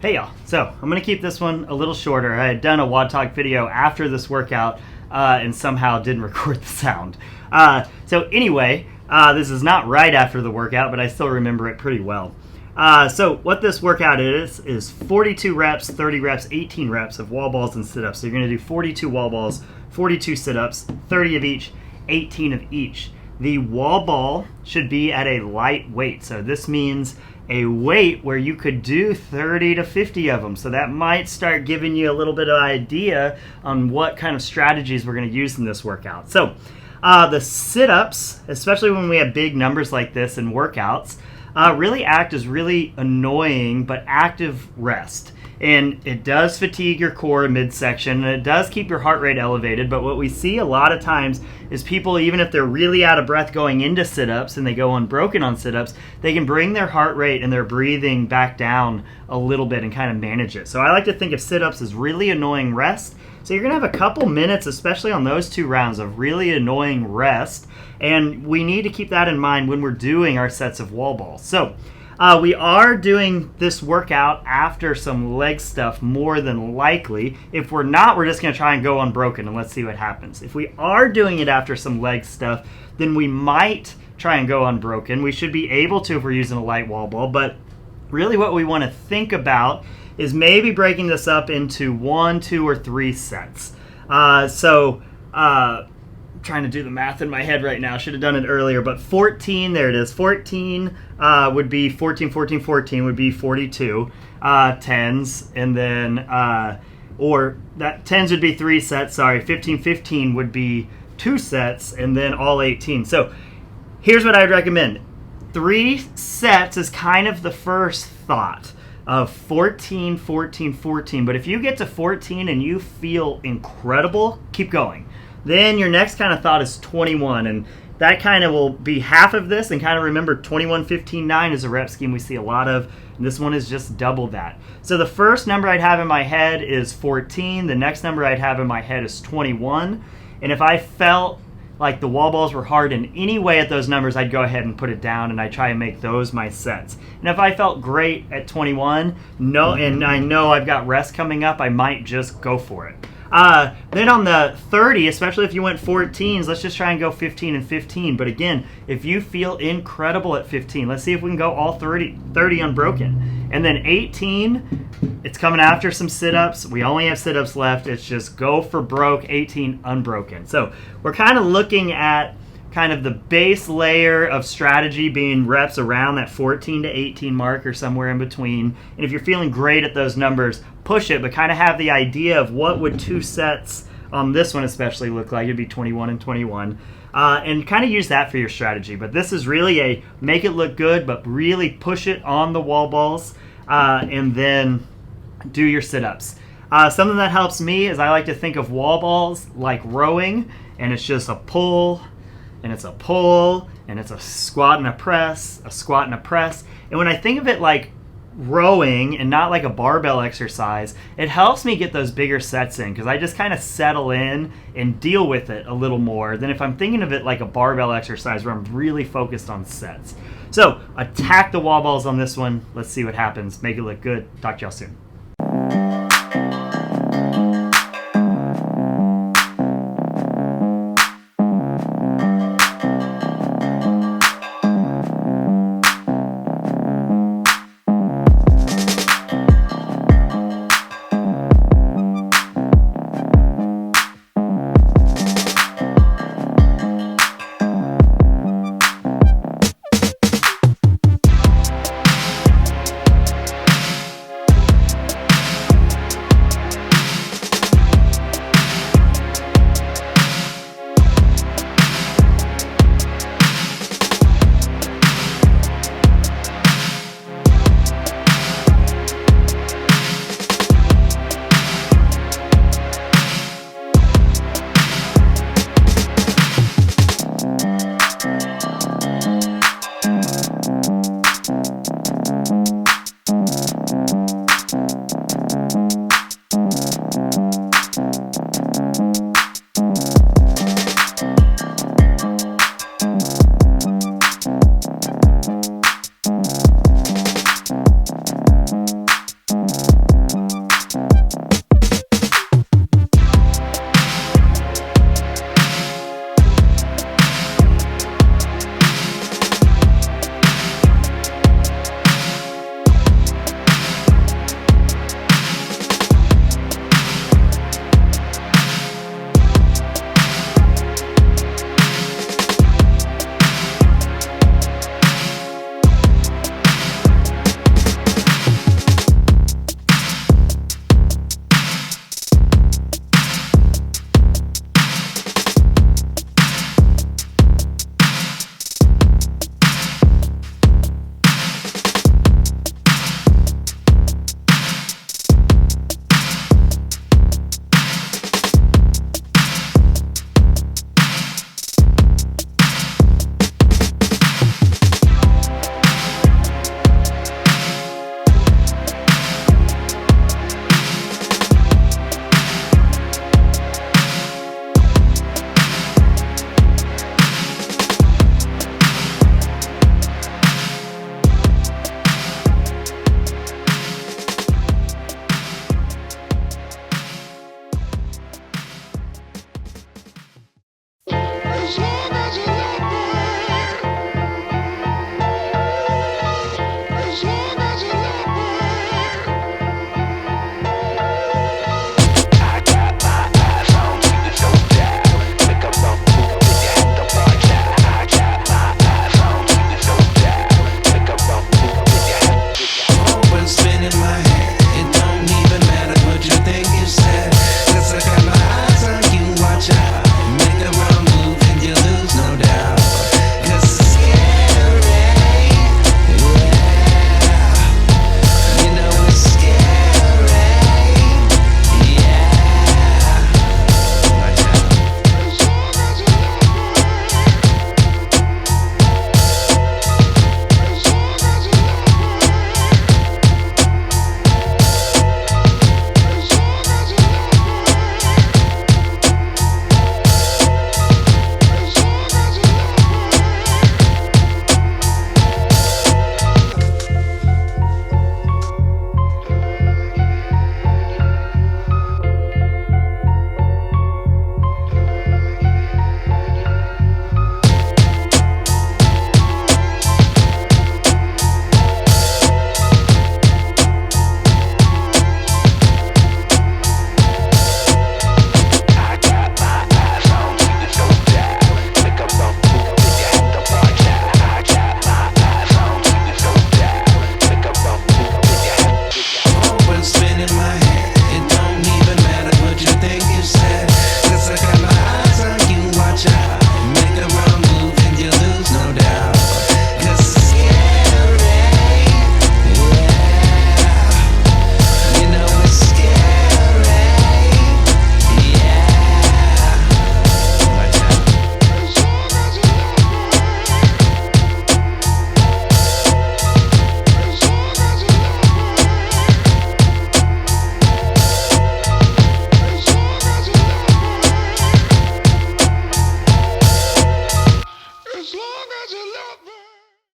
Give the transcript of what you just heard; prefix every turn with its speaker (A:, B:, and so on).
A: Hey y'all, so I'm going to keep this one a little shorter. I had done a WOD Talk video after this workout and somehow didn't record the sound. So anyway, this is not right after the workout, but I still remember it pretty well. So what this workout is 42 reps, 30 reps, 18 reps of wall balls and sit-ups. So you're going to do 42 wall balls, 42 sit-ups, 30 of each, 18 of each. The wall ball should be at a light weight. So this means a weight where you could do 30 to 50 of them. So that might start giving you a little bit of idea on what kind of strategies we're going to use in this workout. So the sit-ups, especially when we have big numbers like this in workouts, really act as really annoying but active rest. And it does fatigue your core midsection, and it does keep your heart rate elevated. But what we see a lot of times is people, even if they're really out of breath going into sit-ups and they go unbroken on sit-ups, they can bring their heart rate and their breathing back down a little bit and kind of manage it. So I like to think of sit-ups as really annoying rest. So you're going to have a couple minutes, especially on those two rounds, of really annoying rest. And we need to keep that in mind when we're doing our sets of wall balls. So we are doing this workout after some leg stuff more than likely. If we're not, we're just going to try and go unbroken and let's see what happens. If we are doing it after some leg stuff, then we might try and go unbroken. We should be able to if we're using a light wall ball, but really what we want to think about is maybe breaking this up into 1, 2, or 3 sets. Trying to do the math in my head right now. Should have done it earlier, but 14, there it is. 14 would be 14, 14, 14 would be 42 tens, and then or that tens would be 3 sets. Sorry, 15, 15 would be 2 sets, and then all 18. So here's what I'd recommend. 3 sets is kind of the first thought of 14, 14, 14. But if you get to 14 and you feel incredible, keep going. Then your next kind of thought is 21, and that kind of will be half of this. And kind of remember 21, 15, 9 is a rep scheme we see a lot of, and this one is just double that. So the first number I'd have in my head is 14. The next number I'd have in my head is 21. And if I felt like the wall balls were hard in any way at those numbers, I'd go ahead and put it down and I try and make those my sets. And if I felt great at 21, and I know I've got rest coming up, I might just go for it. Then on the 30, especially if you went 14s, let's just try and go 15 and 15. But again, if you feel incredible at 15, let's see if we can go all 30 unbroken. And then 18, it's coming after some sit-ups. We only have sit-ups left. It's just go for broke, 18 unbroken. So we're kind of looking at kind of the base layer of strategy being reps around that 14 to 18 mark or somewhere in between. And if you're feeling great at those numbers, push it, but kind of have the idea of what would 2 sets on this one especially look like. It'd be 21 and 21. And kind of use that for your strategy. But this is really a make it look good, but really push it on the wall balls and then do your sit-ups. Something that helps me is I like to think of wall balls like rowing, and it's just a pull, and it's a pull, and it's a squat and a press, a squat and a press. And when I think of it like rowing and not like a barbell exercise, it helps me get those bigger sets in because I just kind of settle in and deal with it a little more than if I'm thinking of it like a barbell exercise where I'm really focused on sets. So attack the wall balls on this one. Let's see what happens. Make it look good. Talk to y'all soon.